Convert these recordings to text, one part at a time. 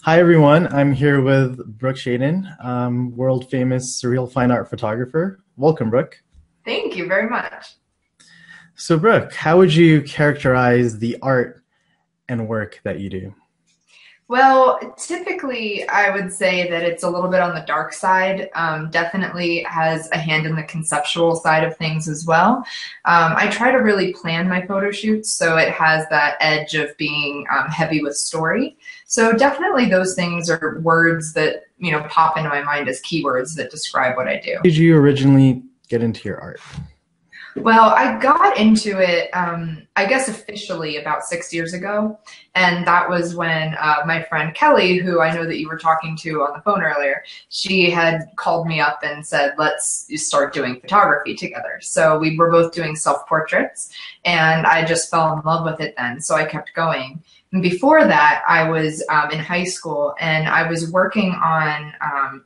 Hi everyone, I'm here with Brooke Shaden, world famous surreal fine art photographer. Welcome, Brooke. Thank you very much. So, Brooke, how would you characterize the art and work that you do? Well, typically, I would say that it's a little bit on the dark side. Definitely has a hand in the conceptual side of things as well. I try to really plan my photo shoots so it has that edge of being heavy with story. So definitely those things are words that, pop into my mind as keywords that describe what I do. Did you originally get into your art? Well, I got into it, I guess officially about 6 years ago. And that was when my friend Kelly, who I know that you were talking to on the phone earlier, she had called me up and said, let's start doing photography together. So we were both doing self-portraits, and I just fell in love with it then. So I kept going. And before that, I was in high school and I was working on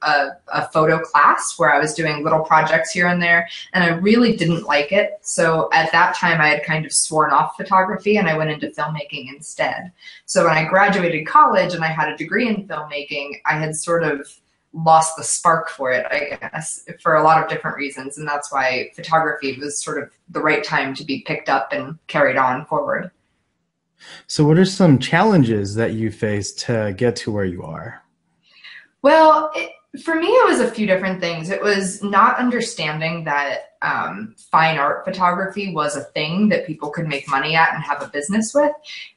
a photo class where I was doing little projects here and there, and I really didn't like it. So at that time, I had kind of sworn off photography and I went into filmmaking instead. So when I graduated college and I had a degree in filmmaking, I had sort of lost the spark for it, I guess, for a lot of different reasons. And that's why photography was sort of the right time to be picked up and carried on forward. So, what are some challenges that you faced to get to where you are? Well, for me, it was a few different things. It was not understanding that fine art photography was a thing that people could make money at and have a business with.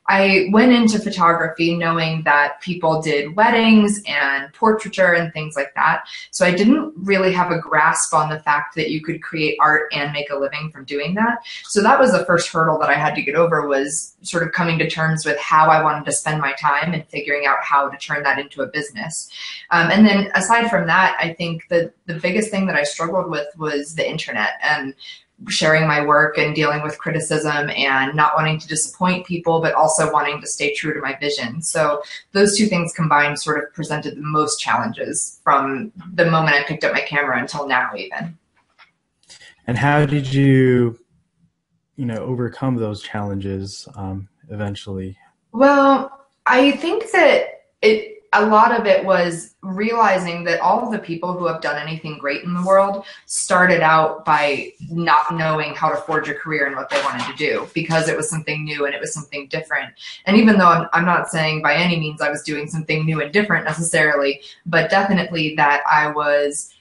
I went into photography knowing that people did weddings and portraiture and things like that. So I didn't really have a grasp on the fact that you could create art and make a living from doing that. So that was the first hurdle that I had to get over, was sort of coming to terms with how I wanted to spend my time and figuring out how to turn that into a business. And then aside from that, I think that the biggest thing that I struggled with was the internet and sharing my work and dealing with criticism and not wanting to disappoint people, but also wanting to stay true to my vision. So those two things combined sort of presented the most challenges from the moment I picked up my camera until now even. And how did you, overcome those challenges eventually? Well, I think that a lot of it was realizing that all of the people who have done anything great in the world started out by not knowing how to forge a career in what they wanted to do, because it was something new and it was something different. And even though I'm not saying by any means I was doing something new and different necessarily, but definitely that I was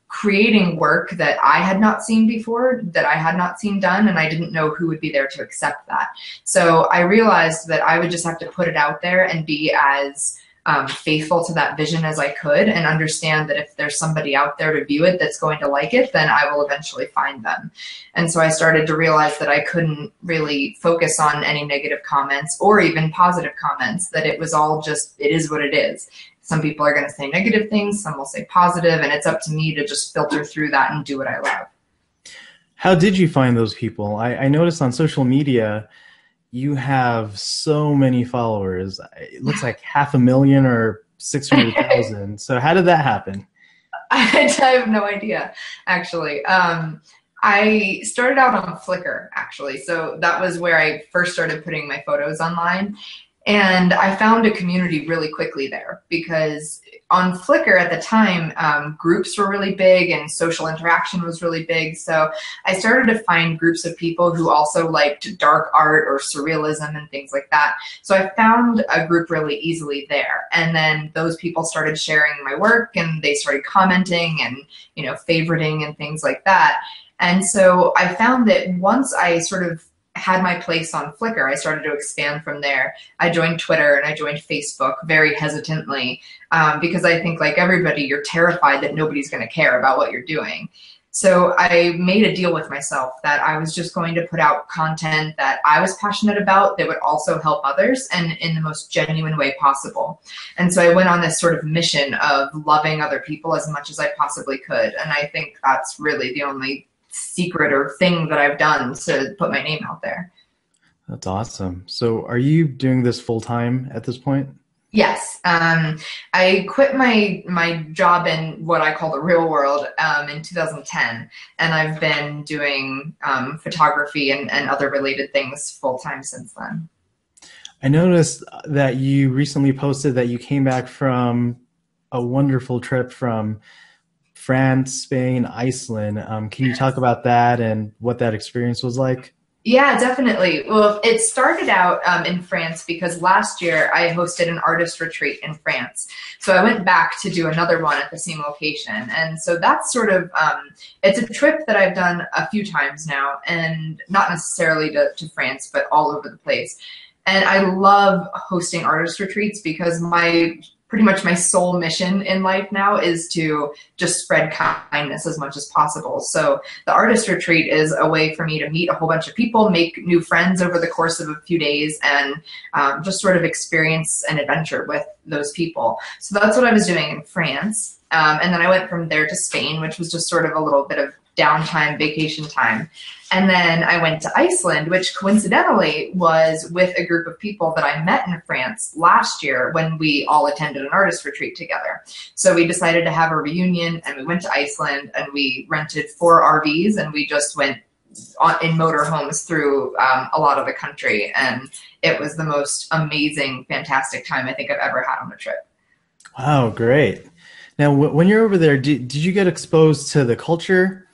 creating work that I had not seen before, that I had not seen done, and I didn't know who would be there to accept that. So I realized that I would just have to put it out there and be as faithful to that vision as I could, and understand that if there's somebody out there to view it that's going to like it, then I will eventually find them. And so I started to realize that I couldn't really focus on any negative comments or even positive comments, that it was all just, it is what it is. Some people are going to say negative things, some will say positive, and it's up to me to just filter through that and do what I love. How did you find those people? I noticed on social media you have so many followers. It looks like 500,000 or 600,000. So how did that happen? I have no idea, actually. I started out on Flickr, actually. So that was where I first started putting my photos online. And I found a community really quickly there, because on Flickr at the time, groups were really big and social interaction was really big. So I started to find groups of people who also liked dark art or surrealism and things like that. So I found a group really easily there. And then those people started sharing my work and they started commenting and, favoriting and things like that. And so I found that once I sort of had my place on Flickr, I started to expand from there. I joined Twitter and I joined Facebook very hesitantly, because I think, like everybody, you're terrified that nobody's going to care about what you're doing. So I made a deal with myself that I was just going to put out content that I was passionate about that would also help others, and in the most genuine way possible. And so I went on this sort of mission of loving other people as much as I possibly could. And I think that's really the only secret or thing that I've done to put my name out there. That's awesome. So are you doing this full time at this point? Yes, I quit my job in what I call the real world in 2010, and I've been doing photography and other related things full time since then. I noticed that you recently posted that you came back from a wonderful trip from France, Spain, Iceland. Can you talk about that and what that experience was like? Yeah, definitely. Well, it started out in France because last year I hosted an artist retreat in France. So I went back to do another one at the same location. And so that's sort of, it's a trip that I've done a few times now, and not necessarily to France, but all over the place. And I love hosting artist retreats because pretty much my sole mission in life now is to just spread kindness as much as possible. So the artist retreat is a way for me to meet a whole bunch of people, make new friends over the course of a few days, and just sort of experience an adventure with those people. So that's what I was doing in France. And then I went from there to Spain, which was just sort of a little bit of downtime, vacation time. And then I went to Iceland, which coincidentally was with a group of people that I met in France last year when we all attended an artist retreat together. So we decided to have a reunion, and we went to Iceland, and we rented 4 RVs, and we just went in motorhomes through a lot of the country. And it was the most amazing, fantastic time I think I've ever had on a trip. Wow, great. Now, when you're over there, did you get exposed to the culture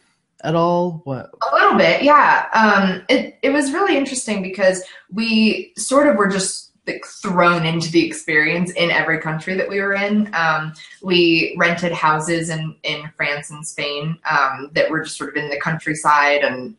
at all? What? A little bit, yeah. It was really interesting because we sort of were just like thrown into the experience in every country that we were in. We rented houses in France and Spain that were just sort of in the countryside, and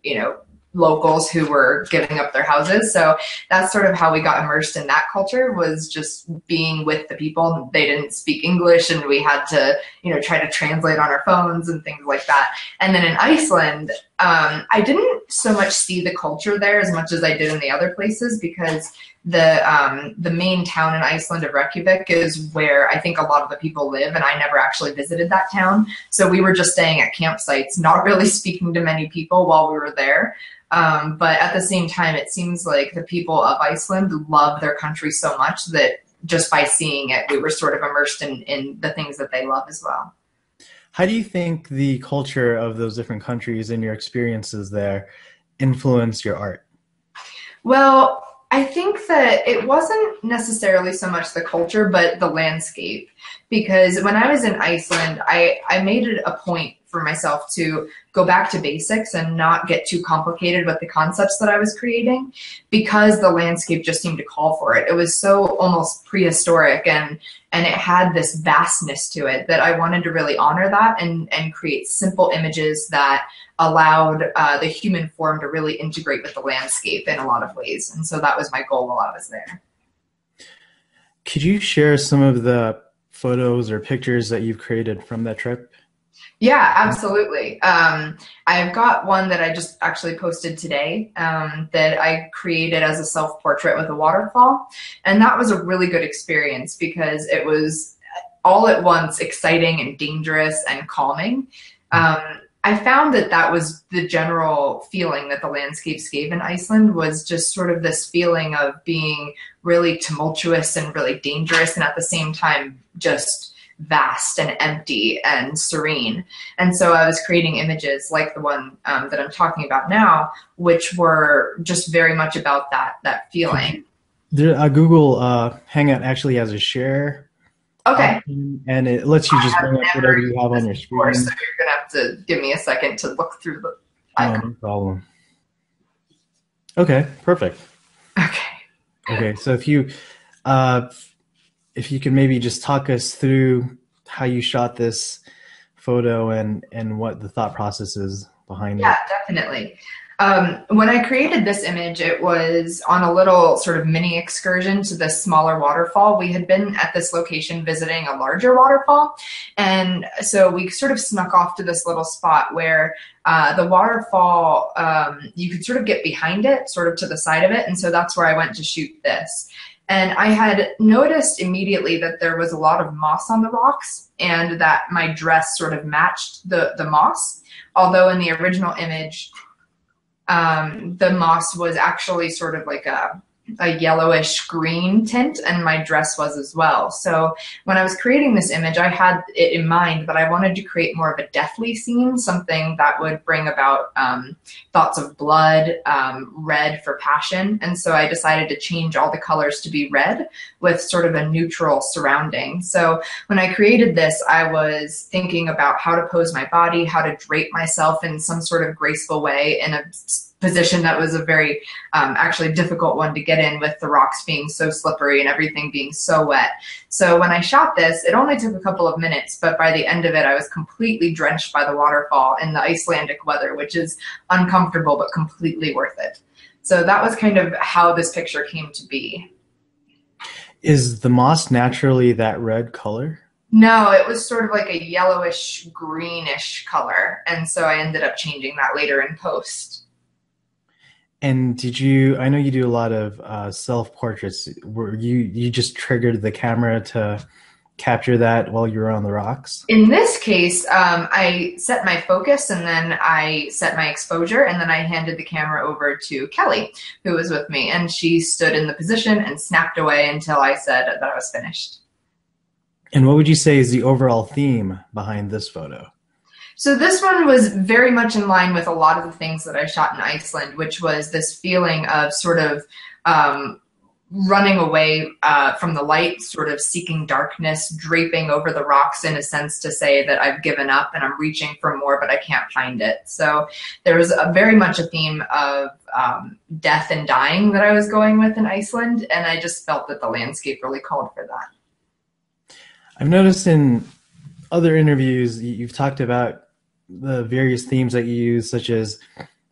locals who were giving up their houses. So that's sort of how we got immersed in that culture, was just being with the people. They didn't speak English, and we had to, try to translate on our phones and things like that. And then in Iceland, I didn't so much see the culture there as much as I did in the other places, because the main town in Iceland of Reykjavik is where I think a lot of the people live, and I never actually visited that town. So we were just staying at campsites, not really speaking to many people while we were there. But at the same time, it seems like the people of Iceland love their country so much that just by seeing it, we were sort of immersed in the things that they love as well. How do you think the culture of those different countries and your experiences there influence your art? Well, I think that it wasn't necessarily so much the culture, but the landscape. Because when I was in Iceland, I made it a point for myself to go back to basics and not get too complicated with the concepts that I was creating, because the landscape just seemed to call for it. It was so almost prehistoric, and it had this vastness to it that I wanted to really honor that, and create simple images that allowed the human form to really integrate with the landscape in a lot of ways. And so that was my goal while I was there. Could you share some of the photos or pictures that you've created from that trip? Yeah, absolutely. I've got one that I just actually posted today that I created as a self-portrait with a waterfall. And that was a really good experience because it was all at once exciting and dangerous and calming. I found that that was the general feeling that the landscapes gave in Iceland, was just sort of this feeling of being really tumultuous and really dangerous, and at the same time just vast and empty and serene. And so I was creating images like the one that I'm talking about now, which were just very much about that feeling. Google Hangout actually has a share Okay. option, and it lets you just bring up whatever you have on your Before, screen. so you're gonna have to give me a second to look through the Oh, icon. no problem. Okay, perfect. Okay. Okay, so uh, if you could maybe just talk us through how you shot this photo and what the thought process is behind Yeah, it. definitely. When I created this image, it was on a little sort of mini excursion to this smaller waterfall. We had been at this location visiting a larger waterfall. And so we sort of snuck off to this little spot where the waterfall, you could sort of get behind it, sort of to the side of it. And so that's where I went to shoot this. And I had noticed immediately that there was a lot of moss on the rocks, and that my dress sort of matched the moss. Although in the original image, the moss was actually sort of like a yellowish green tint, and my dress was as well. So when I was creating this image, I had it in mind that I wanted to create more of a deathly scene, something that would bring about thoughts of blood, red for passion. And so I decided to change all the colors to be red with sort of a neutral surrounding. So when I created this, I was thinking about how to pose my body, how to drape myself in some sort of graceful way in a position that was a very actually difficult one to get in, with the rocks being so slippery and everything being so wet. So when I shot this, it only took a couple of minutes, but by the end of it, I was completely drenched by the waterfall in the Icelandic weather, which is uncomfortable but completely worth it. So that was kind of how this picture came to be. Is the moss naturally that red color? No, it was sort of like a yellowish greenish color, and so I ended up changing that later in post. And did you, I know you do a lot of self-portraits. Were you just triggered the camera to capture that while you were on the rocks? In this case, I set my focus and then I set my exposure, and then I handed the camera over to Kelly, who was with me, and she stood in the position and snapped away until I said that I was finished. And what would you say is the overall theme behind this photo? So this one was very much in line with a lot of the things that I shot in Iceland, which was this feeling of sort of running away from the light, sort of seeking darkness, draping over the rocks in a sense to say that I've given up and I'm reaching for more, but I can't find it. So there was very much a theme of death and dying that I was going with in Iceland, and I just felt that the landscape really called for that. I've noticed in other interviews you've talked about the various themes that you use, such as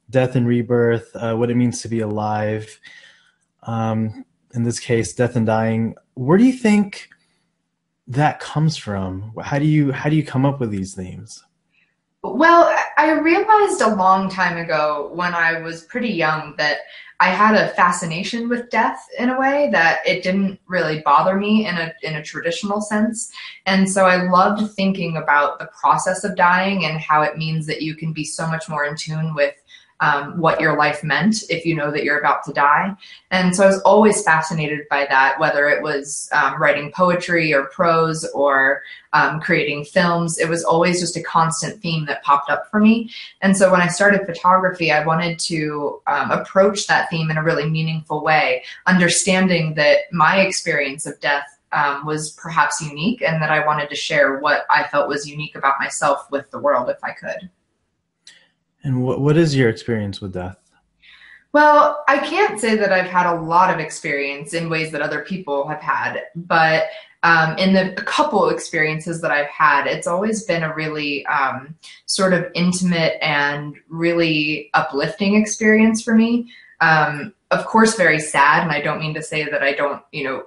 death and rebirth, what it means to be alive. In this case, death and dying. Where do you think that comes from? How do you come up with these themes? Well, I realized a long time ago when I was pretty young that I had a fascination with death in a way that it didn't really bother me in a traditional sense. And so I loved thinking about the process of dying and how it means that you can be so much more in tune with what your life meant if you know that you're about to die. And so I was always fascinated by that, whether it was writing poetry or prose or creating films. It was always just a constant theme that popped up for me. And so when I started photography, I wanted to approach that theme in a really meaningful way, understanding that my experience of death was perhaps unique, and that I wanted to share what I felt was unique about myself with the world if I could. And what is your experience with death? Well, I can't say that I've had a lot of experience in ways that other people have had, but in the couple experiences that I've had, it's always been a really sort of intimate and really uplifting experience for me. Of course, very sad, and I don't mean to say that I don't,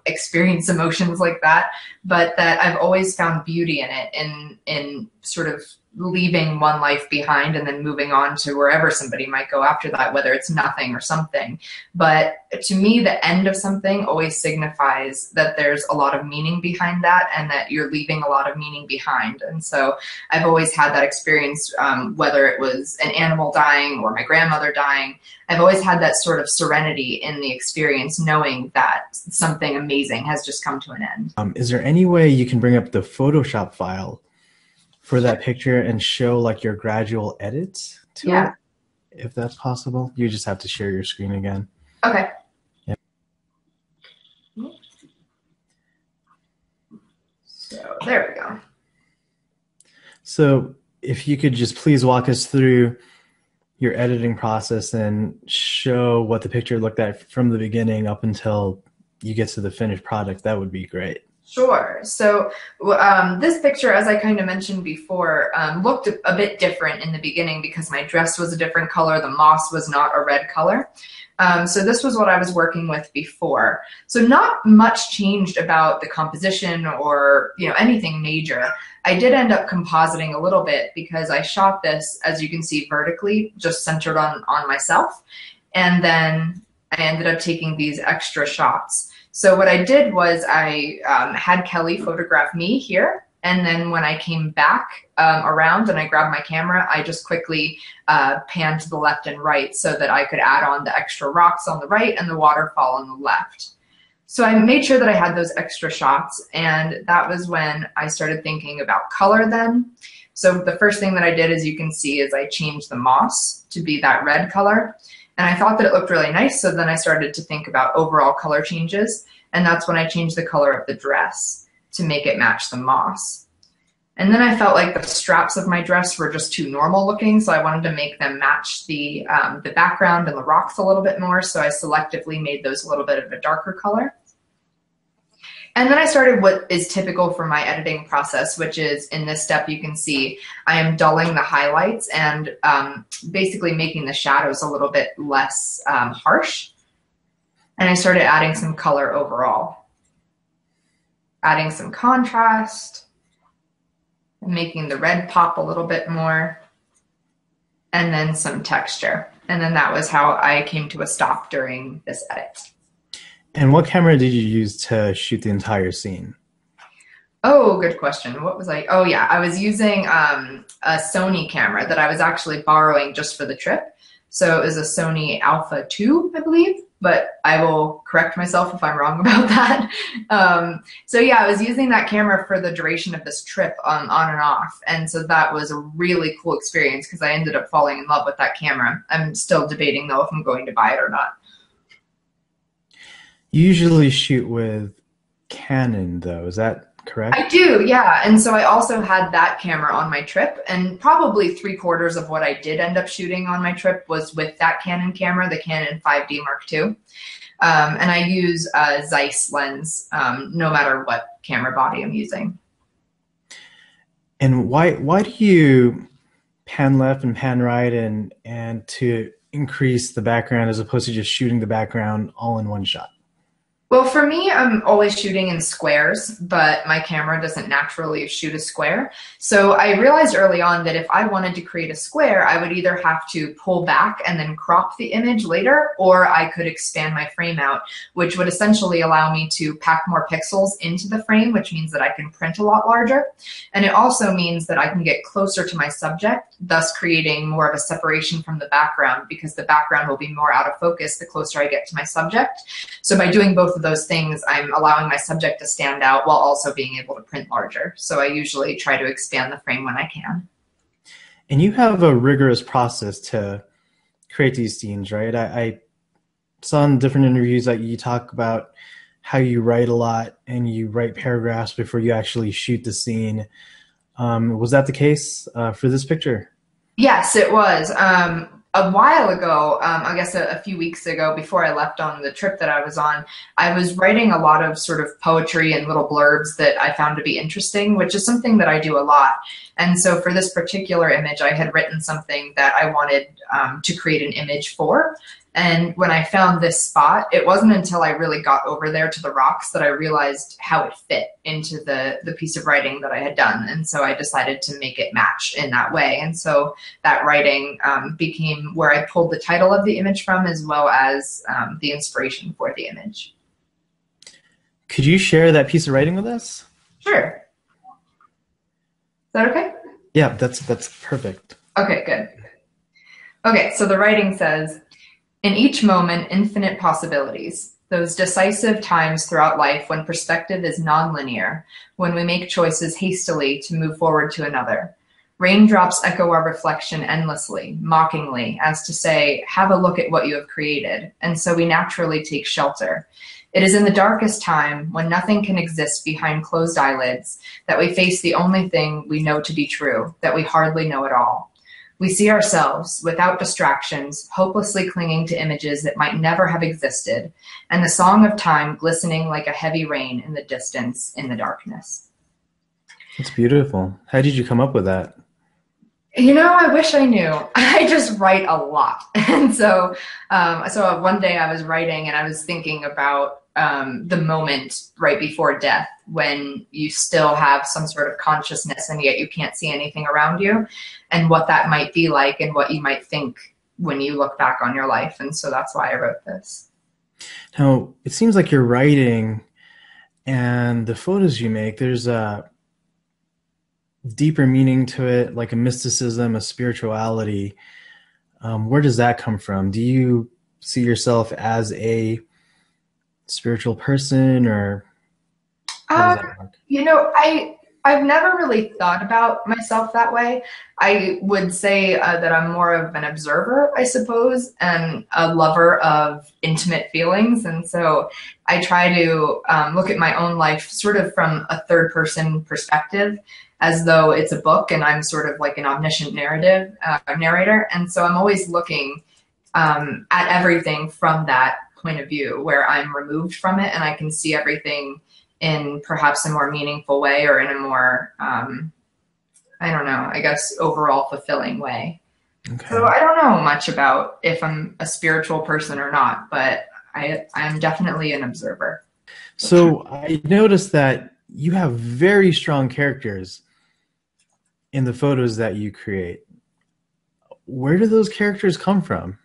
experience emotions like that, but that I've always found beauty in it, in sort of leaving one life behind and then moving on to wherever somebody might go after that, whether it's nothing or something. But to me, the end of something always signifies that there's a lot of meaning behind that, and that you're leaving a lot of meaning behind. And so I've always had that experience, whether it was an animal dying or my grandmother dying. I've always had that sort of serenity in the experience, knowing that something amazing has just come to an end. Is there any way you can bring up the Photoshop file for that picture and show like your gradual edits to it, if that's possible? You just have to share your screen again. Okay. Yeah. So there we go. So if you could just please walk us through your editing process and show what the picture looked like from the beginning up until you get to the finished product, that would be great. Sure. So this picture, as I kind of mentioned before, looked a bit different in the beginning because my dress was a different color. The moss was not a red color. So this was what I was working with before. So not much changed about the composition or anything major. I did end up compositing a little bit because I shot this, as you can see, vertically, just centered on myself. And then I ended up taking these extra shots. So what I did was I had Kelly photograph me here, And then when I came back around and I grabbed my camera, I just quickly panned to the left and right so that I could add on the extra rocks on the right and the waterfall on the left. So I made sure that I had those extra shots, and that was when I started thinking about color then. So the first thing that I did, as you can see, is I changed the moss to be that red color. And I thought that it looked really nice, so then I started to think about overall color changes, and that's when I changed the color of the dress to make it match the moss. And then I felt like the straps of my dress were just too normal looking, so I wanted to make them match the background and the rocks a little bit more, so I selectively made those a little bit of a darker color. And then I started what is typical for my editing process, which is in this step you can see I am dulling the highlights and basically making the shadows a little bit less harsh. And I started adding some color overall, adding some contrast, making the red pop a little bit more, and then some texture. And then that was how I came to a stop during this edit. And what camera did you use to shoot the entire scene? Oh, good question. What was I? Oh, yeah. I was using a Sony camera that I was actually borrowing just for the trip. So it was a Sony Alpha 2, I believe, but I will correct myself if I'm wrong about that. So yeah, I was using that camera for the duration of this trip on and off. And so that was a really cool experience because I ended up falling in love with that camera. I'm still debating though if I'm going to buy it or not. You usually shoot with Canon, though. Is that correct? I do, yeah. And so I also had that camera on my trip, and probably 3/4 of what I did end up shooting on my trip was with that Canon camera, the Canon 5D Mark II. And I use a Zeiss lens no matter what camera body I'm using. And why do you pan left and pan right and to increase the background as opposed to just shooting the background all in one shot? Well, for me, I'm always shooting in squares, but my camera doesn't naturally shoot a square. So I realized early on that if I wanted to create a square, I would either have to pull back and then crop the image later, or I could expand my frame out, which would essentially allow me to pack more pixels into the frame, which means that I can print a lot larger. And it also means that I can get closer to my subject, thus creating more of a separation from the background, because the background will be more out of focus the closer I get to my subject. So by doing both of those things, I'm allowing my subject to stand out while also being able to print larger. So I usually try to expand the frame when I can. And you have a rigorous process to create these scenes, right? I saw in different interviews that you talk about how you write a lot and you write paragraphs before you actually shoot the scene. Was that the case for this picture? Yes, it was. A while ago, I guess a few weeks ago, before I left on the trip that I was on, I was writing a lot of sort of poetry and little blurbs that I found to be interesting, which is something that I do a lot. And so for this particular image, I had written something that I wanted to create an image for. And when I found this spot, it wasn't until I really got over there to the rocks that I realized how it fit into the piece of writing that I had done. And so I decided to make it match in that way. And so that writing became where I pulled the title of the image from, as well as the inspiration for the image. Could you share that piece of writing with us? Sure. Is that okay? Yeah, that's perfect. Okay, good. Okay, so the writing says, in each moment, infinite possibilities, those decisive times throughout life when perspective is nonlinear, when we make choices hastily to move forward to another. Raindrops echo our reflection endlessly, mockingly, as to say, have a look at what you have created, and so we naturally take shelter. It is in the darkest time, when nothing can exist behind closed eyelids, that we face the only thing we know to be true, that we hardly know at all. We see ourselves, without distractions, hopelessly clinging to images that might never have existed, and the song of time glistening like a heavy rain in the distance, in the darkness. It's beautiful. How did you come up with that? You know, I wish I knew. I just write a lot. And so one day I was writing and I was thinking about the moment right before death when you still have some sort of consciousness and yet you can't see anything around you, and what that might be like and what you might think when you look back on your life. And so that's why I wrote this. Now, it seems like you're writing and the photos you make, there's deeper meaning to it, like a mysticism, a spirituality. Where does that come from? Do you see yourself as a spiritual person, or how does Um, that work? I've never really thought about myself that way. I would say that I'm more of an observer, I suppose, and a lover of intimate feelings. And so I try to look at my own life sort of from a third person perspective, as though it's a book and I'm sort of like an omniscient narrator. And so I'm always looking at everything from that point of view, where I'm removed from it and I can see everything in perhaps a more meaningful way, or in a more, I don't know, I guess overall fulfilling way. So Okay. I don't know much about if I'm a spiritual person or not, but I'm definitely an observer. So I noticed that you have very strong characters in the photos that you create. Where do those characters come from?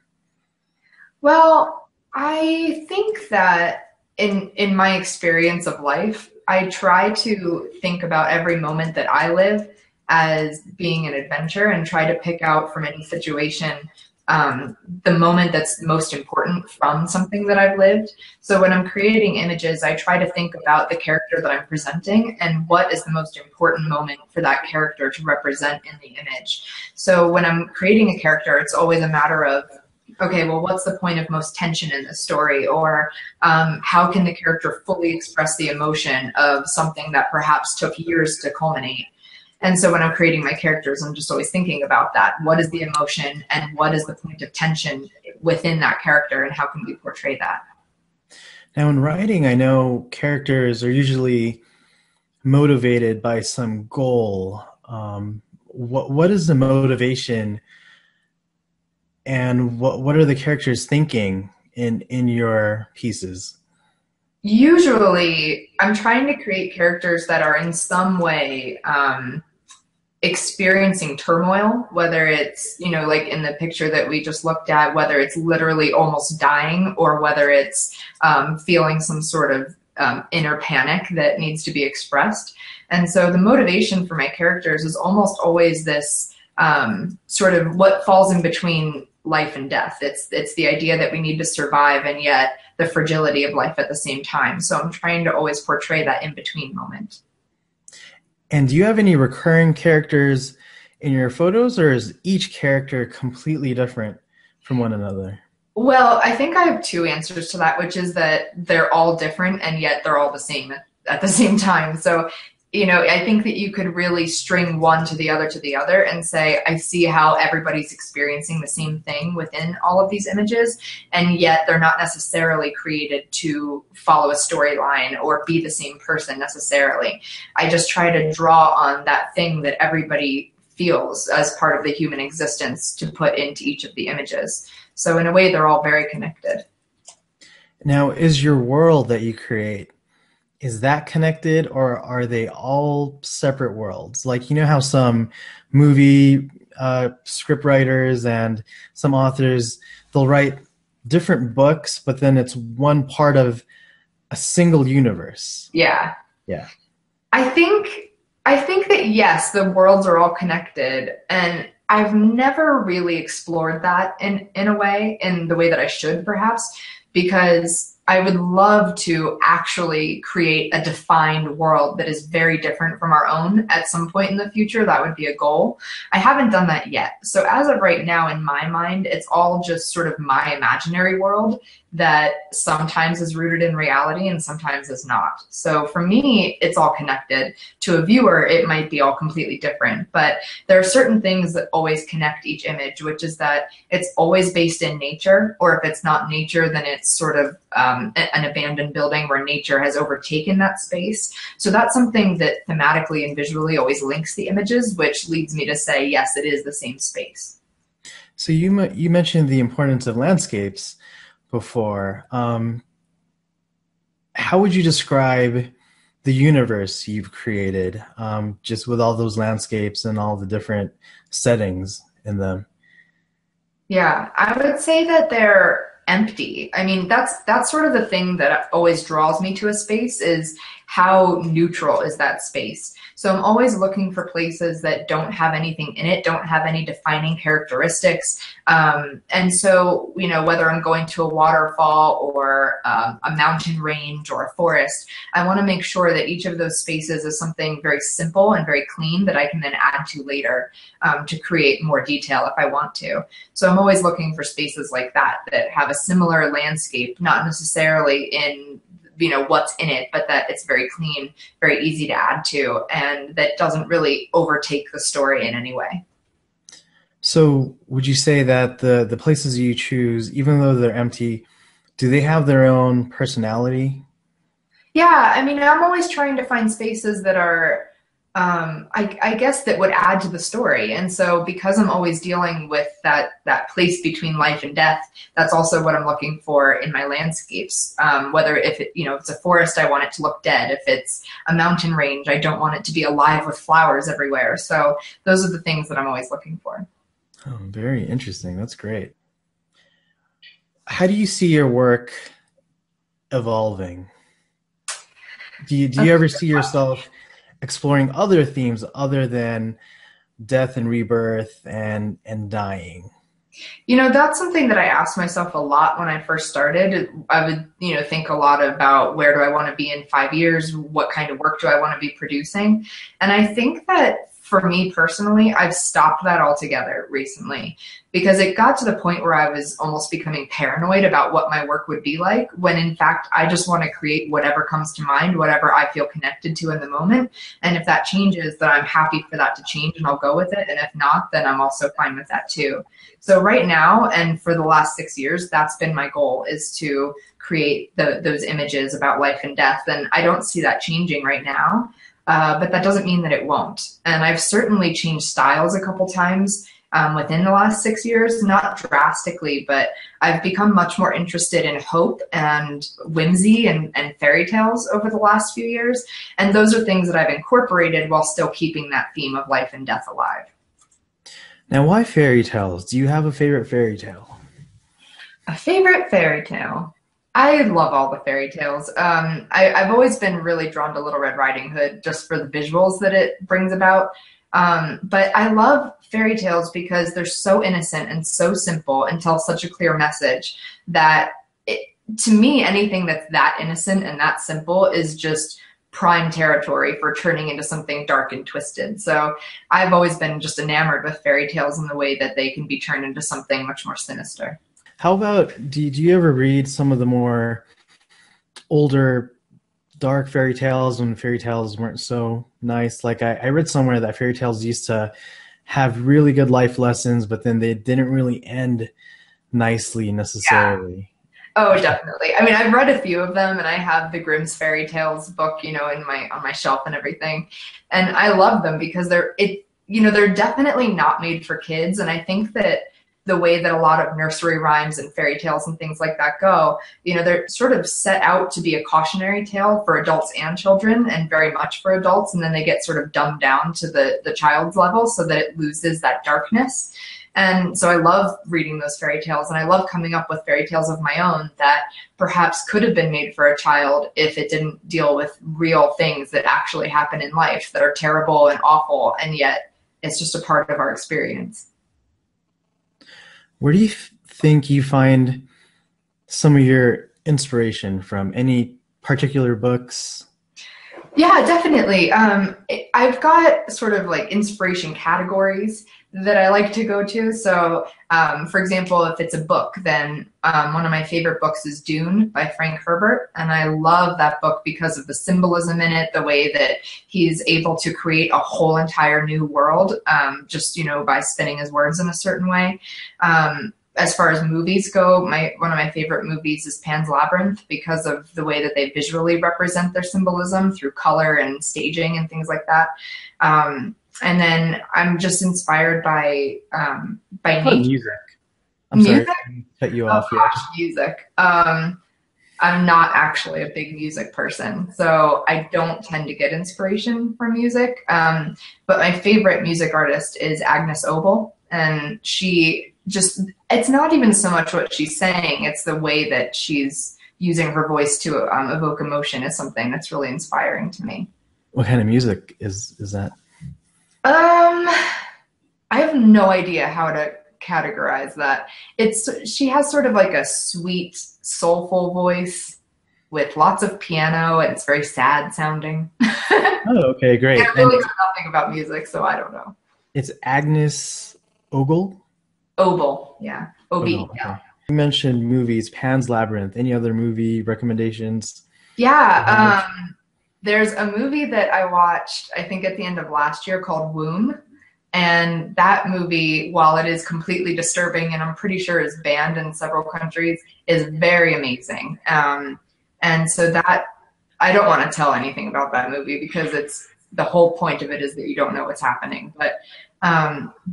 Well, I think that in my experience of life, I try to think about every moment that I live as being an adventure, and try to pick out from any situation the moment that's most important from something that I've lived. So when I'm creating images, I try to think about the character that I'm presenting and what is the most important moment for that character to represent in the image. So when I'm creating a character, it's always a matter of, okay, well, what's the point of most tension in the story? Or how can the character fully express the emotion of something that perhaps took years to culminate? And so when I'm creating my characters, I'm just always thinking about that. What is the emotion and what is the point of tension within that character, and how can we portray that? Now, in writing, I know characters are usually motivated by some goal. What is the motivation, and what are the characters thinking in your pieces? Usually, I'm trying to create characters that are in some way experiencing turmoil, whether it's, like in the picture that we just looked at, whether it's literally almost dying, or whether it's feeling some sort of inner panic that needs to be expressed. And so the motivation for my characters is almost always this sort of what falls in between life and death. It's the idea that we need to survive, and yet the fragility of life at the same time. So I'm trying to always portray that in between moment. And do you have any recurring characters in your photos, or is each character completely different from one another? Well, I think I have two answers to that, which is that they're all different and yet they're all the same at the same time. So, I think that you could really string one to the other and say, I see how everybody's experiencing the same thing within all of these images, and yet they're not necessarily created to follow a storyline or be the same person necessarily. I just try to draw on that thing that everybody feels as part of the human existence to put into each of the images. So in a way, they're all very connected. Now, is your world that you create, is that connected, or are they all separate worlds? Like, you know how some movie script writers and some authors, they'll write different books, but then it's one part of a single universe. Yeah. Yeah. I think I think that yes, the worlds are all connected, and I've never really explored that in a way, in the way that I should perhaps, because I would love to actually create a defined world that is very different from our own at some point in the future. That would be a goal. I haven't done that yet. So as of right now, in my mind, it's all just sort of my imaginary world that sometimes is rooted in reality and sometimes is not. So for me, it's all connected. To a viewer, it might be all completely different, but there are certain things that always connect each image, which is that it's always based in nature, or if it's not nature, then it's sort of an abandoned building where nature has overtaken that space. So that's something that thematically and visually always links the images, which leads me to say, yes, it is the same space. So you mentioned the importance of landscapes before. How would you describe the universe you've created, just with all those landscapes and all the different settings in them? Yeah, I would say that they're empty. I mean, that's sort of the thing that always draws me to a space is how neutral is that space? So I'm always looking for places that don't have anything in it, don't have any defining characteristics. And so, you know, whether I'm going to a waterfall or a mountain range or a forest, I want to make sure that each of those spaces is something very simple and very clean that I can then add to later to create more detail if I want to. So I'm always looking for spaces like that that have a similar landscape, not necessarily in, you know, what's in it, but that it's very clean, very easy to add to, and that doesn't really overtake the story in any way. So would you say that the places you choose, even though they're empty, do they have their own personality? Yeah, I mean, I'm always trying to find spaces that are, I guess, that would add to the story. And so, because I'm always dealing with that place between life and death, that's also what I'm looking for in my landscapes. Whether if it, you know, if it's a forest, I want it to look dead. If it's a mountain range, I don't want it to be alive with flowers everywhere. So those are the things that I'm always looking for. Oh, very interesting. That's great. How do you see your work evolving? Do you ever see yourself exploring other themes other than death and rebirth and dying? You know, that's something that I asked myself a lot when I first started. I would, you know, think a lot about where do I want to be in 5 years? What kind of work do I want to be producing? And I think that for me personally, I've stopped that altogether recently because it got to the point where I was almost becoming paranoid about what my work would be like, when in fact, I just want to create whatever comes to mind, whatever I feel connected to in the moment. And if that changes, then I'm happy for that to change and I'll go with it. And if not, then I'm also fine with that too. So right now, and for the last 6 years, that's been my goal, is to create those images about life and death. And I don't see that changing right now. But that doesn't mean that it won't. And I've certainly changed styles a couple times within the last 6 years, not drastically, but I've become much more interested in hope and whimsy and fairy tales over the last few years. And those are things that I've incorporated while still keeping that theme of life and death alive. Now, why fairy tales? Do you have a favorite fairy tale? A favorite fairy tale. I love all the fairy tales. I've always been really drawn to Little Red Riding Hood just for the visuals that it brings about. But I love fairy tales because they're so innocent and so simple and tell such a clear message that to me, anything that's that innocent and that simple is just prime territory for turning into something dark and twisted. So I've always been just enamored with fairy tales in the way that they can be turned into something much more sinister. How about, do you ever read some of the more older dark fairy tales when fairy tales weren't so nice? Like I read somewhere that fairy tales used to have really good life lessons, but then they didn't really end nicely Yeah. necessarily. Oh, definitely. I mean, I've read a few of them, and I have the Grimm's Fairy Tales book, you know, in my on my shelf and everything. And I love them because they're definitely not made for kids. And I think that the way that a lot of nursery rhymes and fairy tales and things like that go, you know, they're sort of set out to be a cautionary tale for adults and children, and very much for adults, and then they get sort of dumbed down to the child's level so that it loses that darkness. And so I love reading those fairy tales, and I love coming up with fairy tales of my own that perhaps could have been made for a child if it didn't deal with real things that actually happen in life that are terrible and awful, and yet it's just a part of our experience. Where do you think you find some of your inspiration from? Any particular books? Yeah, definitely. I've got sort of like inspiration categories that I like to go to. So, for example, if it's a book, then one of my favorite books is Dune by Frank Herbert. And I love that book because of the symbolism in it, the way that he's able to create a whole entire new world, just, you know, by spinning his words in a certain way. As far as movies go, one of my favorite movies is Pan's Labyrinth because of the way that they visually represent their symbolism through color and staging and things like that. And then I'm just inspired by How about nature. music? I'm sorry, Music? I cut you Oh off. Yeah. gosh, music. I'm not actually a big music person, so I don't tend to get inspiration from music. But my favorite music artist is Agnes Obel, and she just, it's not even so much what she's saying, it's the way that she's using her voice to evoke emotion is something that's really inspiring to me. What kind of music is that? Um, I have no idea how to categorize that. She has sort of like a sweet, soulful voice with lots of piano, and it's very sad sounding. Oh, okay, I great. And really know nothing about music, so I don't know. it's Agnes Ogle? Oboe, yeah. Ogle, OB, yeah. okay. You mentioned movies, Pan's Labyrinth. Any other movie recommendations? Yeah, there's a movie that I watched, I think at the end of last year called Womb. And that movie, while it is completely disturbing and I'm pretty sure is banned in several countries, is very amazing. And so that, I don't want to tell anything about that movie because it's the whole point of it is that you don't know what's happening. But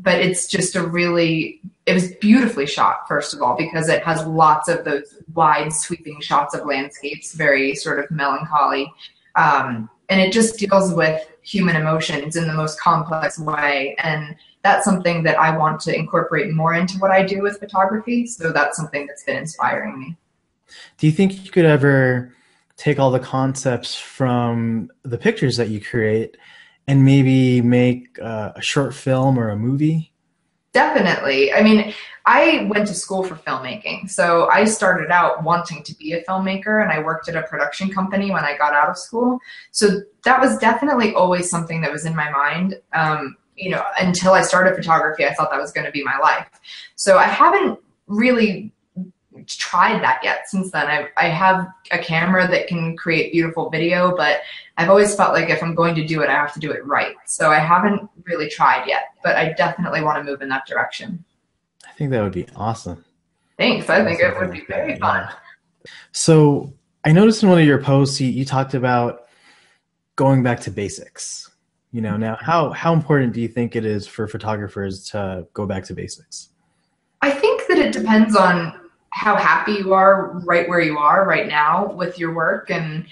it's just it was beautifully shot, first of all, because it has lots of those wide sweeping shots of landscapes, very sort of melancholy. And it just deals with human emotions in the most complex way. And that's something that I want to incorporate more into what I do with photography. So that's something that's been inspiring me. Do you think you could ever take all the concepts from the pictures that you create and maybe make a short film or a movie? Definitely. I mean, I went to school for filmmaking. So I started out wanting to be a filmmaker and I worked at a production company when I got out of school. So that was definitely always something that was in my mind. Until I started photography, I thought that was going to be my life. So I haven't really tried that yet since then. I have a camera that can create beautiful video, but I've always felt like if I'm going to do it, I have to do it right. So I haven't really tried yet, but I definitely want to move in that direction. I think that would be awesome. Thanks. I think it Something would be like very that, fun. yeah. So I noticed in one of your posts you talked about going back to basics. Now how important do you think it is for photographers to go back to basics? I think that it depends on how happy you are right where you are right now with your work and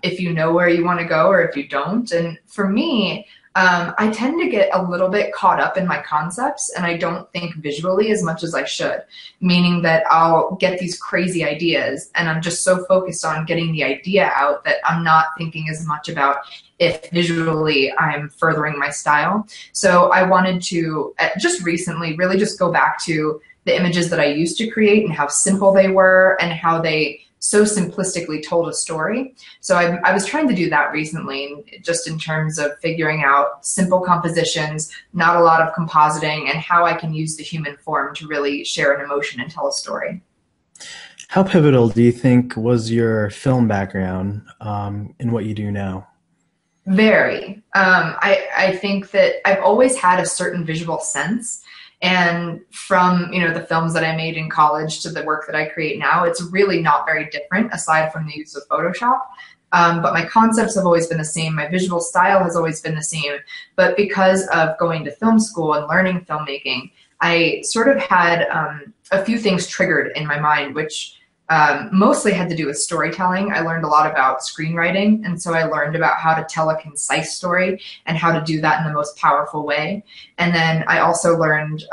if you know where you want to go or if you don't. And for me, I tend to get a little bit caught up in my concepts and I don't think visually as much as I should, meaning that I'll get these crazy ideas and I'm just so focused on getting the idea out that I'm not thinking as much about if visually I'm furthering my style. So I wanted to just recently really just go back to the images that I used to create and how simple they were and how they so simplistically told a story. So I was trying to do that recently, just in terms of figuring out simple compositions, not a lot of compositing, and how I can use the human form to really share an emotion and tell a story. How pivotal do you think was your film background in what you do now? Very. I think that I've always had a certain visual sense. And from, the films that I made in college to the work that I create now, it's really not very different aside from the use of Photoshop. But my concepts have always been the same. My visual style has always been the same. But because of going to film school and learning filmmaking, I sort of had a few things triggered in my mind, which mostly had to do with storytelling. I learned a lot about screenwriting, and so I learned about how to tell a concise story and how to do that in the most powerful way. And then I also learned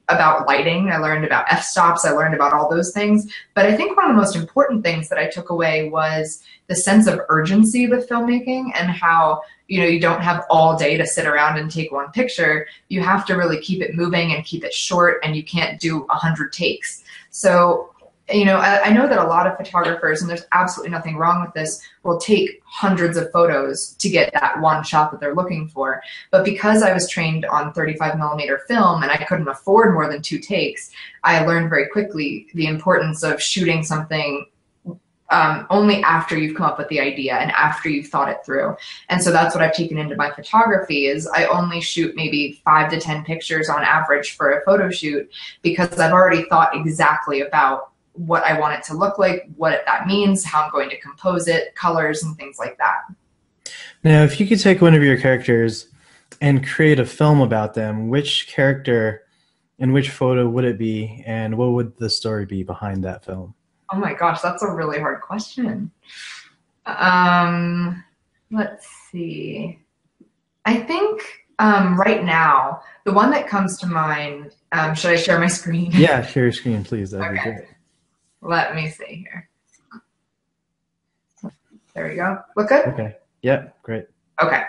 about lighting. I learned about f-stops. I learned about all those things. But I think one of the most important things that I took away was the sense of urgency with filmmaking and how you don't have all day to sit around and take one picture. You have to really keep it moving and keep it short, and you can't do 100 takes. So I know that a lot of photographers, and there's absolutely nothing wrong with this, will take hundreds of photos to get that one shot that they're looking for. But because I was trained on 35 millimeter film and I couldn't afford more than 2 takes, I learned very quickly the importance of shooting something only after you've come up with the idea and after you've thought it through. And so that's what I've taken into my photography is I only shoot maybe 5 to 10 pictures on average for a photo shoot because I've already thought exactly about what I want it to look like, what that means, how I'm going to compose it, colors, and things like that. Now, if you could take one of your characters and create a film about them, which character and which photo would it be, and what would the story be behind that film? Oh my gosh, that's a really hard question. Let's see. I think right now, the one that comes to mind, should I share my screen? Yeah, share your screen, please. That'd be Okay. great. Let me see here. There you go. Look good? Okay. Yeah, great. Okay.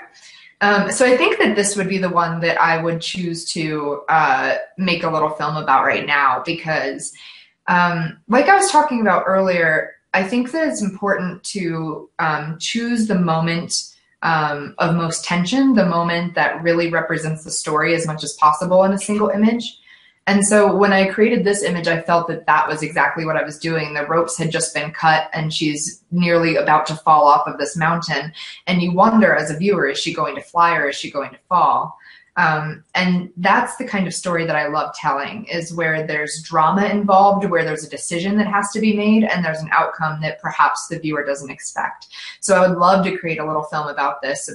So I think that this would be the one that I would choose to make a little film about right now because, like I was talking about earlier, I think that it's important to choose the moment of most tension, the moment that really represents the story as much as possible in a single image. And so when I created this image, I felt that that was exactly what I was doing. The ropes had just been cut and she's nearly about to fall off of this mountain. And you wonder as a viewer, is she going to fly or is she going to fall? And that's the kind of story that I love telling, is where there's drama involved, where there's a decision that has to be made, and there's an outcome that perhaps the viewer doesn't expect. So I would love to create a little film about this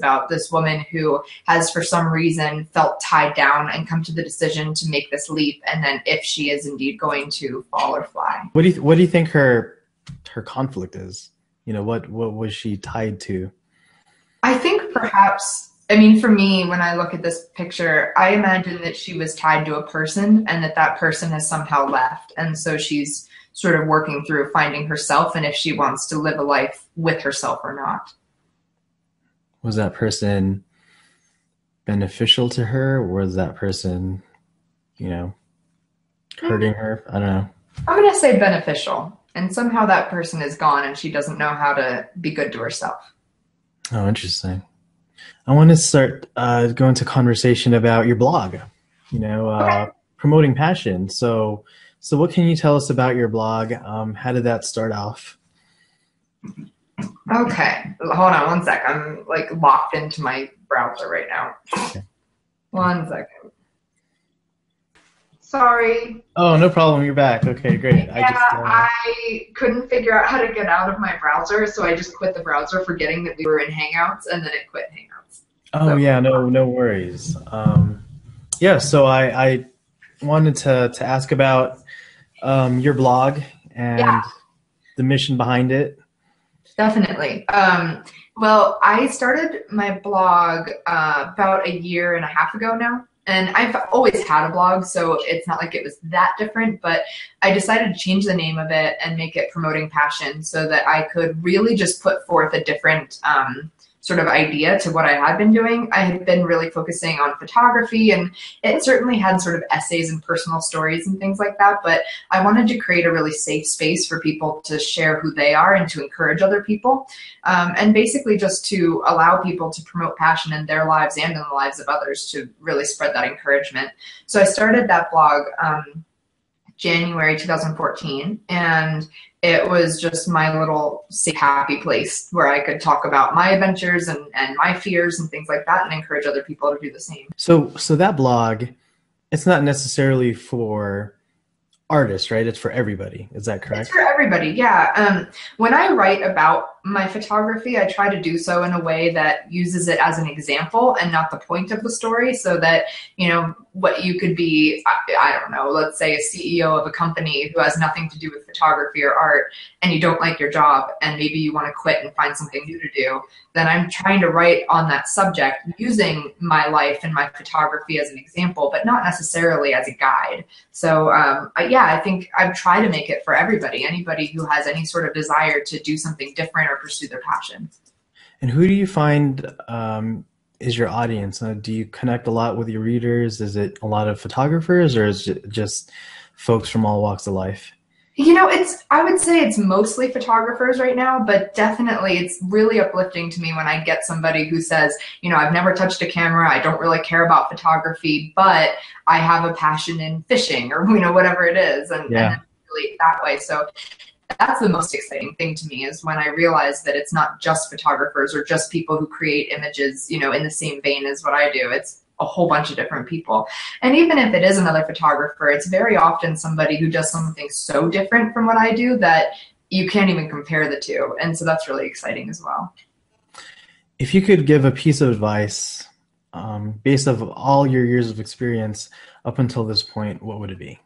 woman who has for some reason felt tied down and come to the decision to make this leap, and then if she is indeed going to fall or fly. What do you think her conflict is? You know, what was she tied to? I think perhaps, I mean, for me, when I look at this picture, I imagine that she was tied to a person and that that person has somehow left. And so she's sort of working through finding herself and if she wants to live a life with herself or not. Was that person beneficial to her, or was that person, you know, hurting her? I don't know. I'm going to say beneficial. And somehow that person is gone and she doesn't know how to be good to herself. Oh, interesting. I want to start going to conversation about your blog, you know, Okay. promoting passion. So what can you tell us about your blog? How did that start off? Okay. Hold on one sec. I'm like locked into my browser right now. Okay. One second. Sorry. Oh, no problem. You're back. Okay, great. Yeah, I couldn't figure out how to get out of my browser, so I just quit the browser, forgetting that we were in Hangouts, and then it quit Hangouts. Oh, So, yeah, no worries. Yeah, so I wanted to ask about your blog and yeah, the mission behind it. definitely. Well, I started my blog about a year and a half ago now. And I've always had a blog, so it's not like it was that different, but I decided to change the name of it and make it Promoting Passion so that I could really just put forth a different sort of idea to what I had been doing. I had been really focusing on photography, and it certainly had sort of essays and personal stories and things like that, but I wanted to create a really safe space for people to share who they are and to encourage other people, and basically just to allow people to promote passion in their lives and in the lives of others, to really spread that encouragement. So I started that blog January 2014, and it was just my little safe, happy place where I could talk about my adventures and my fears and things like that, and encourage other people to do the same. So that blog, it's not necessarily for artists, right? It's for everybody. Is that correct? It's for everybody, yeah. When I write about my photography, I try to do so in a way that uses it as an example and not the point of the story, so that, you know, what you could be, I don't know, let's say a CEO of a company who has nothing to do with photography or art, and you don't like your job and maybe you want to quit and find something new to do, then I'm trying to write on that subject using my life and my photography as an example, but not necessarily as a guide. So yeah, I think I've tried to make it for everybody, anybody who has any sort of desire to do something different or pursue their passion. And who do you find is your audience? Do you connect a lot with your readers? Is it a lot of photographers, or is it just folks from all walks of life? You know, I would say it's mostly photographers right now, but definitely it's really uplifting to me when I get somebody who says, you know, I've never touched a camera, I don't really care about photography, but I have a passion in fishing, or, you know, whatever it is, and really that way. So that's the most exciting thing to me, is when I realize that it's not just photographers or just people who create images, you know, in the same vein as what I do. It's a whole bunch of different people. And even if it is another photographer, it's very often somebody who does something so different from what I do that you can't even compare the two. And so that's really exciting as well. If you could give a piece of advice based off of all your years of experience up until this point, what would it be?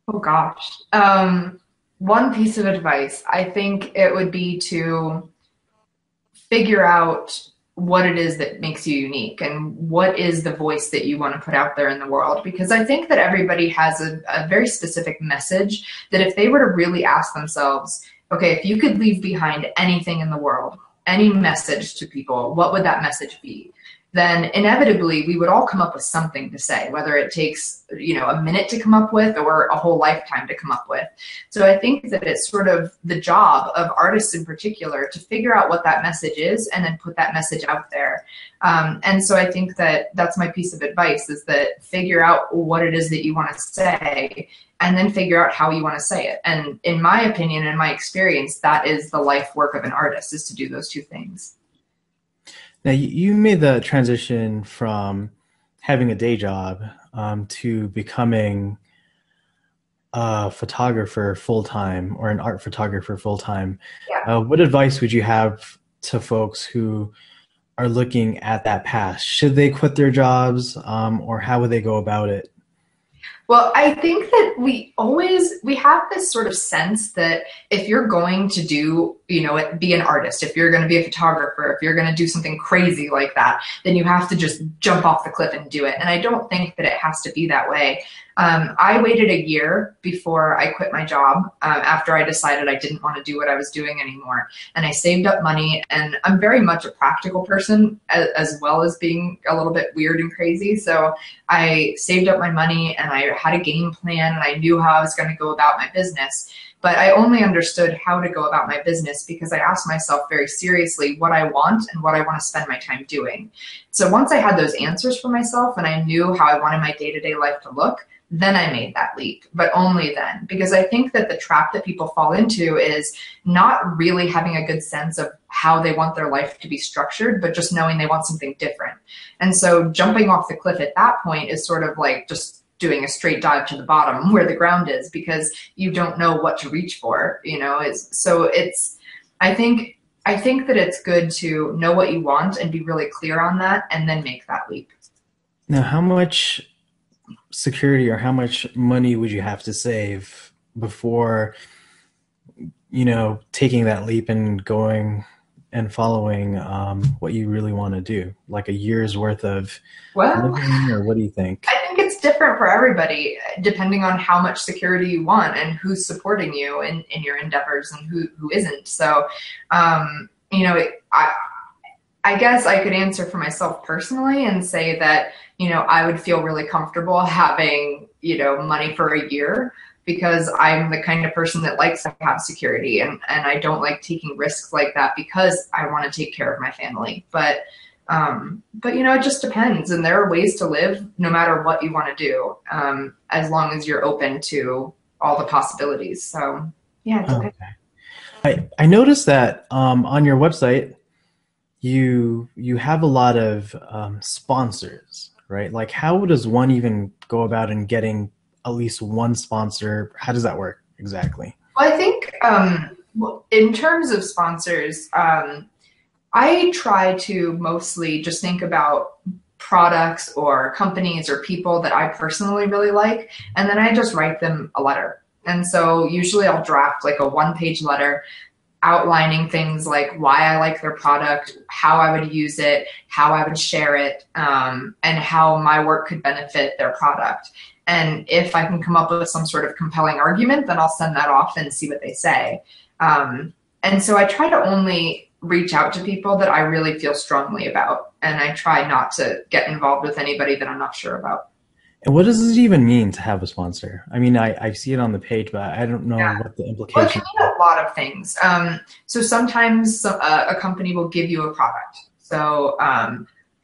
Oh gosh. One piece of advice, I think it would be to figure out what it is that makes you unique and what is the voice that you want to put out there in the world. Because I think that everybody has a very specific message that if they were to really ask themselves, okay, if you could leave behind anything in the world, any message to people, what would that message be? Then inevitably we would all come up with something to say, whether it takes, a minute to come up with or a whole lifetime to come up with. So I think that it's sort of the job of artists in particular to figure out what that message is and then put that message out there. And so I think that that's my piece of advice, is that figure out what it is that you want to say and then figure out how you want to say it. And in my opinion, in my experience, that is the life work of an artist, is to do those two things. Now, you made the transition from having a day job to becoming a photographer full time, or an art photographer full time. Yeah. What advice would you have to folks who are looking at that path? Should they quit their jobs, or how would they go about it? Well, I think that we have this sort of sense that if you're going to do, be an artist, if you're going to be a photographer, if you're going to do something crazy like that, then you have to just jump off the cliff and do it. And I don't think that it has to be that way. I waited a year before I quit my job, after I decided I didn't want to do what I was doing anymore. And I saved up money, and I'm very much a practical person as well as being a little bit weird and crazy. So I saved up my money and I had a game plan and I knew how I was going to go about my business. But I only understood how to go about my business because I asked myself very seriously what I want and what I want to spend my time doing. So once I had those answers for myself and I knew how I wanted my day-to-day life to look, then I made that leap, but only then. Because I think that the trap that people fall into is not really having a good sense of how they want their life to be structured, but just knowing they want something different. And so jumping off the cliff at that point is sort of like just doing a straight dive to the bottom where the ground is, because you don't know what to reach for, I think that it's good to know what you want and be really clear on that and then make that leap. Now, how much security or how much money would you have to save before, taking that leap and going and following what you really want to do, like a year's worth of Well, living, or what do you think? I think it's different for everybody, depending on how much security you want and who's supporting you in your endeavors and who isn't. So, I guess I could answer for myself personally and say that, I would feel really comfortable having, money for a year, because I'm the kind of person that likes to have security, and I don't like taking risks like that because I want to take care of my family. But it just depends. And there are ways to live no matter what you want to do, as long as you're open to all the possibilities. So yeah, it depends. Okay. I noticed that on your website, you have a lot of sponsors, right? Like, how does one even go about in getting at least one sponsor? How does that work exactly? Well, I think in terms of sponsors, I try to mostly just think about products or companies or people that I personally really like, and then I just write them a letter. And so usually I'll draft like a one-page letter outlining things like why I like their product, how I would use it, how I would share it, and how my work could benefit their product. And if I can come up with some sort of compelling argument, then I'll send that off and see what they say. And so I try to only reach out to people that I really feel strongly about. And I try not to get involved with anybody that I'm not sure about. And what does it even mean to have a sponsor? I mean, I see it on the page, but I don't know what the Well, it implication can mean a lot of things. So sometimes a company will give you a product. So,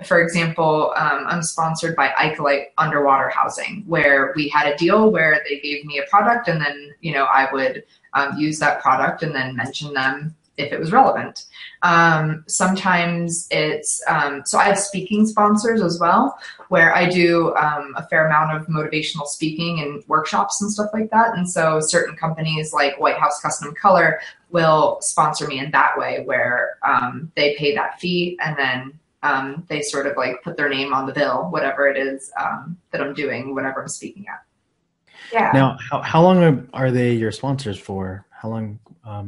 for example, I'm sponsored by Icolite Underwater Housing, where we had a deal where they gave me a product, and then I would use that product and then mention them if it was relevant. Sometimes it's, so I have speaking sponsors as well, where I do a fair amount of motivational speaking and workshops and stuff like that. And so certain companies like White House Custom Color will sponsor me in that way, where they pay that fee and then they sort of like put their name on the bill, whatever it is that I'm doing, whatever I'm speaking at. Yeah. Now, how long are they your sponsors for? How long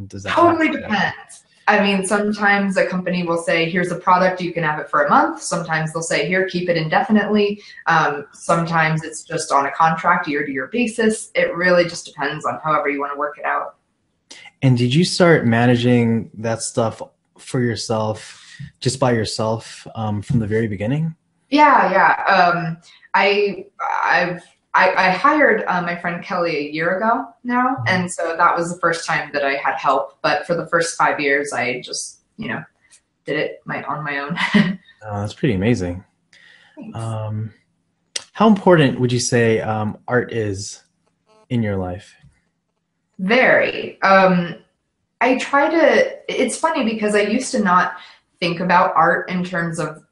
does that Totally last? depends. I mean, sometimes a company will say, here's a product, you can have it for a month. Sometimes they'll say, here, keep it indefinitely. Sometimes it's just on a contract, year-to-year basis. It really just depends on however you want to work it out. And did you start managing that stuff for yourself, just by yourself, from the very beginning? Yeah, yeah. I I've I hired my friend Kelly a year ago now, Mhm. and so that was the first time that I had help. But for the first 5 years, I just did it on my own. Oh, that's pretty amazing. Thanks. Um, how important would you say art is in your life? Very. I try to. It's funny because I used to not think about art in terms of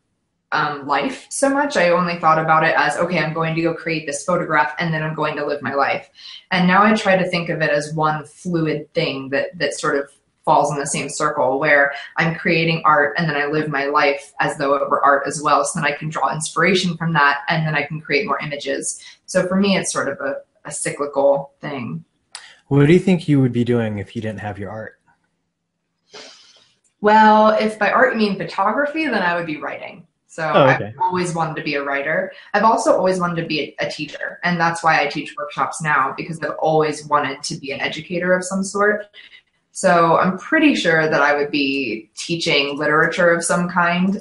life so much. I only thought about it as, okay, I'm going to go create this photograph and then I'm going to live my life. And now I try to think of it as one fluid thing that sort of falls in the same circle where I'm creating art and then I live my life as though it were art as well. So then I can draw inspiration from that and then I can create more images. So for me, it's sort of a cyclical thing. What do you think you would be doing if you didn't have your art? Well, if by art you mean photography, then I would be writing. So Oh, I've okay. always wanted to be a writer. I've also always wanted to be a teacher. And that's why I teach workshops now, because I've always wanted to be an educator of some sort. So I'm pretty sure that I would be teaching literature of some kind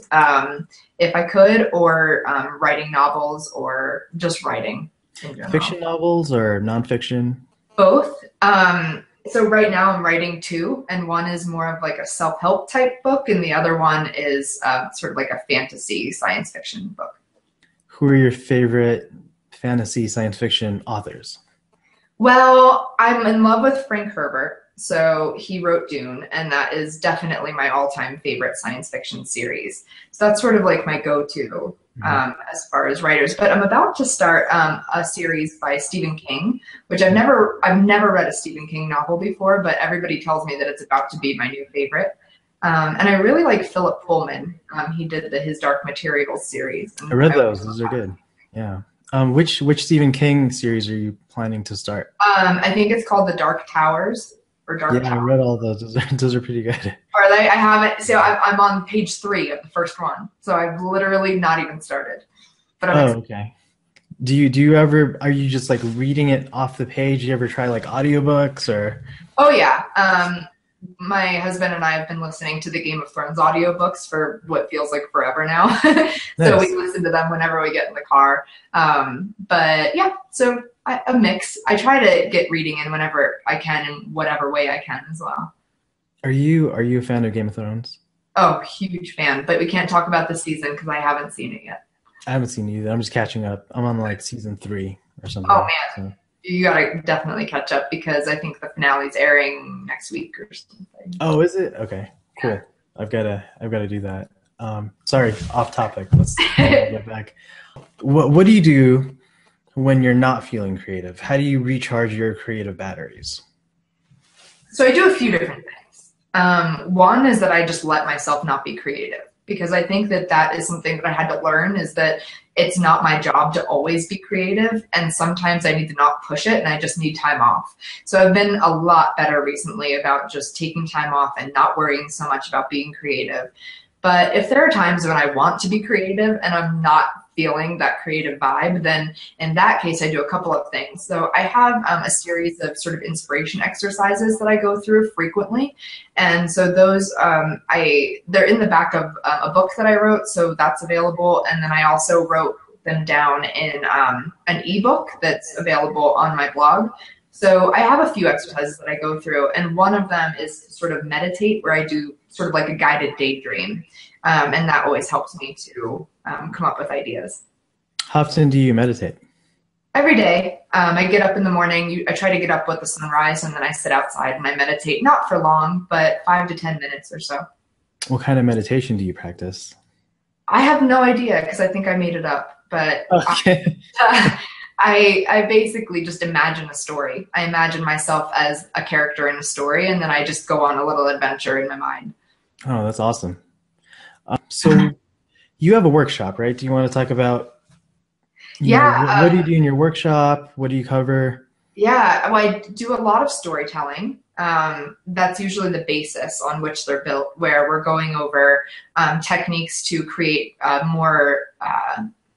if I could, or writing novels, or just writing in general. Fiction novels or nonfiction? Both. So right now I'm writing two, and one is more of like a self-help type book, and the other one is sort of like a fantasy science fiction book. Who are your favorite fantasy science fiction authors? Well, I'm in love with Frank Herbert. So he wrote Dune, and that is definitely my all-time favorite science fiction series. So that's sort of like my go-to Mhm. as far as writers. But I'm about to start a series by Stephen King, which I've never read a Stephen King novel before, but everybody tells me that it's about to be my new favorite. And I really like Philip Pullman. He did the His Dark Materials series, I and read those. Those are good. Yeah. Which Stephen King series are you planning to start? I think it's called The Dark Towers or Dark Yeah, I Tower. read all those. Those are pretty good. Are they? I haven't. So I'm on page three of the first one. So I've literally not even started. But I'm Oh, excited. okay. Do you ever are you just like reading it off the page? Do you ever try like audiobooks or Oh yeah. My husband and I have been listening to the Game of Thrones audiobooks for what feels like forever now. So we nice? listen to them whenever we get in the car. But yeah, so a mix. I try to get reading in whenever I can in whatever way I can as well. Are you a fan of Game of Thrones? Oh, huge fan. But we can't talk about this season because I haven't seen it yet. I haven't seen it either. I'm just catching up. I'm on like season 3 or Oh something. man, So you gotta definitely catch up because I think the finale's airing next week or something. oh, is it? Okay, cool. I've gotta do that. Sorry, off topic. Let's get back. What do you do when you're not feeling creative? How do you recharge your creative batteries? So I do a few different things. One is that I just let myself not be creative because I think that that is something that I had to learn is that it's not my job to always be creative. And sometimes I need to not push it and I just need time off. So I've been a lot better recently about just taking time off and not worrying so much about being creative. But if there are times when I want to be creative and I'm not feeling that creative vibe, then in that case, I do a couple of things. So I have a series of sort of inspiration exercises that I go through frequently, and so those they're in the back of a book that I wrote, so that's available. And then I also wrote them down in an ebook that's available on my blog. So I have a few exercises that I go through, and one of them is to sort of meditate, where I do sort of like a guided daydream, and that always helps me to come up with ideas. How often do you meditate? Every day, I get up in the morning. I try to get up with the sunrise, and then I sit outside and I meditate, not for long, but 5 to 10 minutes or so. What kind of meditation do you practice? I have no idea because I think I made it up, but Okay. I basically just imagine a story. I imagine myself as a character in a story, and then I just go on a little adventure in my mind. Oh, that's awesome. So you have a workshop, right? Do you want to talk about, what do you Yeah, do in your workshop? What do you cover? yeah. Well, I do a lot of storytelling. That's usually the basis on which they're built, where we're going over techniques to create more,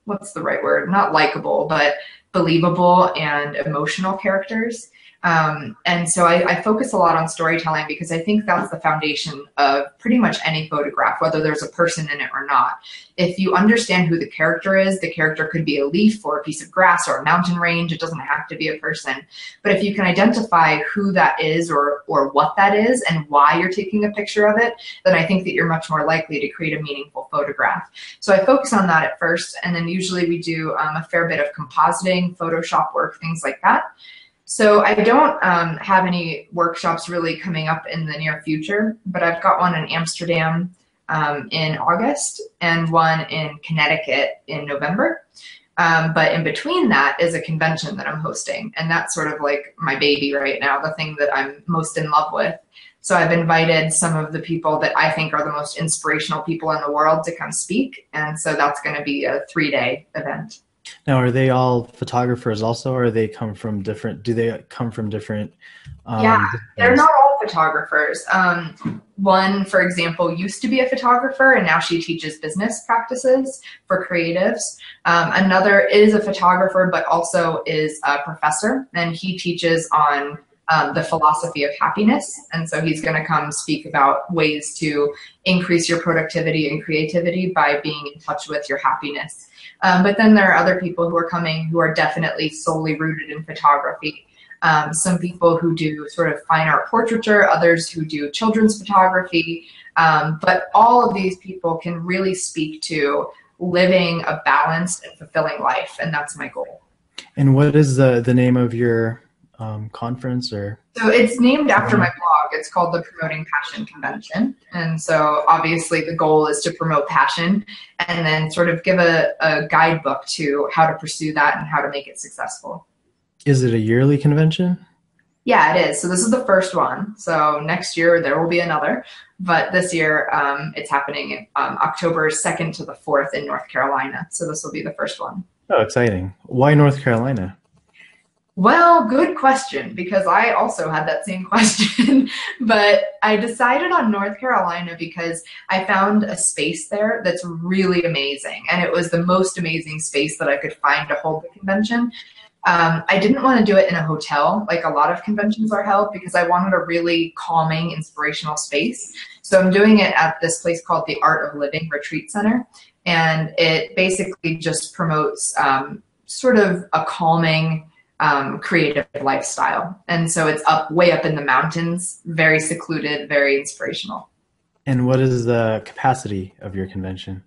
what's the right word? Not likable, but believable and emotional characters. And so I focus a lot on storytelling because I think that's the foundation of pretty much any photograph, whether there's a person in it or not. If you understand who the character is, the character could be a leaf or a piece of grass or a mountain range. It doesn't have to be a person. But if you can identify who that is or what that is and why you're taking a picture of it, then I think that you're much more likely to create a meaningful photograph. So I focus on that at first, and then usually we do a fair bit of compositing, Photoshop work, things like that. So I don't have any workshops really coming up in the near future, but I've got one in Amsterdam in August and one in Connecticut in November. But in between that is a convention that I'm hosting, and that's sort of like my baby right now, the thing that I'm most in love with. So I've invited some of the people that I think are the most inspirational people in the world to come speak, and so that's going to be a 3-day event. Now, are they all photographers also, or they come from different, do they come from different Yeah, they're disciplines? not all photographers. One, for example, used to be a photographer, and now she teaches business practices for creatives. Another is a photographer, but also is a professor, and he teaches on the philosophy of happiness. And so he's going to come speak about ways to increase your productivity and creativity by being in touch with your happiness. But then there are other people who are coming who are definitely solely rooted in photography. Some people who do sort of fine art portraiture, others who do children's photography. But all of these people can really speak to living a balanced and fulfilling life. And that's my goal. And what is the name of your conference or So it's named after my seminar? blog. It's called the Promoting Passion Convention. And so obviously the goal is to promote passion and then sort of give a guidebook to how to pursue that and how to make it successful. Is it a yearly convention? Yeah, it is. So this is the first one. So next year there will be another. But this year it's happening October 2nd to the 4th in North Carolina. So this will be the first one. Oh, exciting. Why North Carolina? Well, good question, because I also had that same question, but I decided on North Carolina because I found a space there that's really amazing, and it was the most amazing space that I could find to hold the convention. I didn't want to do it in a hotel like a lot of conventions are held because I wanted a really calming, inspirational space. So I'm doing it at this place called the Art of Living Retreat Center, and it basically just promotes sort of a calming, creative lifestyle. And so it's way up in the mountains, very secluded, very inspirational. And what is the capacity of your convention?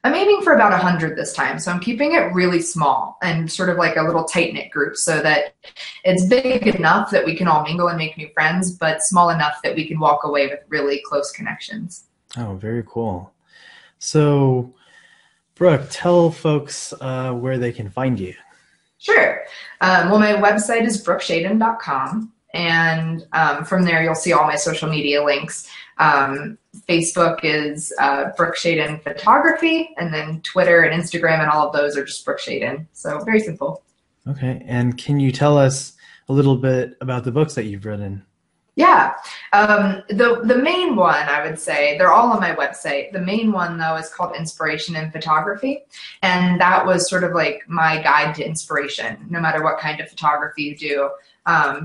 I'm aiming for about 100 this time. So I'm keeping it really small and sort of like a little tight knit group so that it's big enough that we can all mingle and make new friends, but small enough that we can walk away with really close connections. Oh, very cool. So, Brooke, tell folks where they can find you. Sure. Well, my website is brookeshaden.com. And from there, you'll see all my social media links. Facebook is Brooke Shaden Photography, and then Twitter and Instagram and all of those are just Brooke Shaden. So very simple. Okay. And can you tell us a little bit about the books that you've written? Yeah. The main one, I would say, they're all on my website. The main one, though, is called Inspiration in Photography. And that was sort of like my guide to inspiration, no matter what kind of photography you do.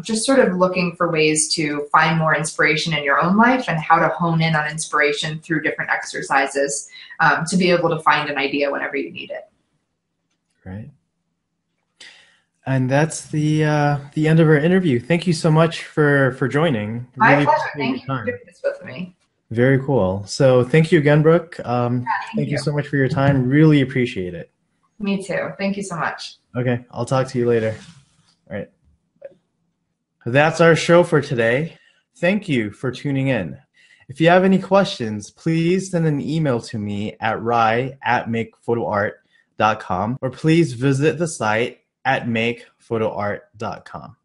Just sort of looking for ways to find more inspiration in your own life and how to hone in on inspiration through different exercises to be able to find an idea whenever you need it. Right. And that's the end of our interview. Thank you so much for joining. My Really pleasure. appreciate Thank your you for time. doing this with me. Very cool. So thank you again, Brooke. Thank Thank you you. so much for your time. Really appreciate it. Me too. Thank you so much. Okay, I'll talk to you later. All right. That's our show for today. Thank you for tuning in. If you have any questions, please send an email to me at ry@makephotoart.com or please visit the site at makephotoart.com.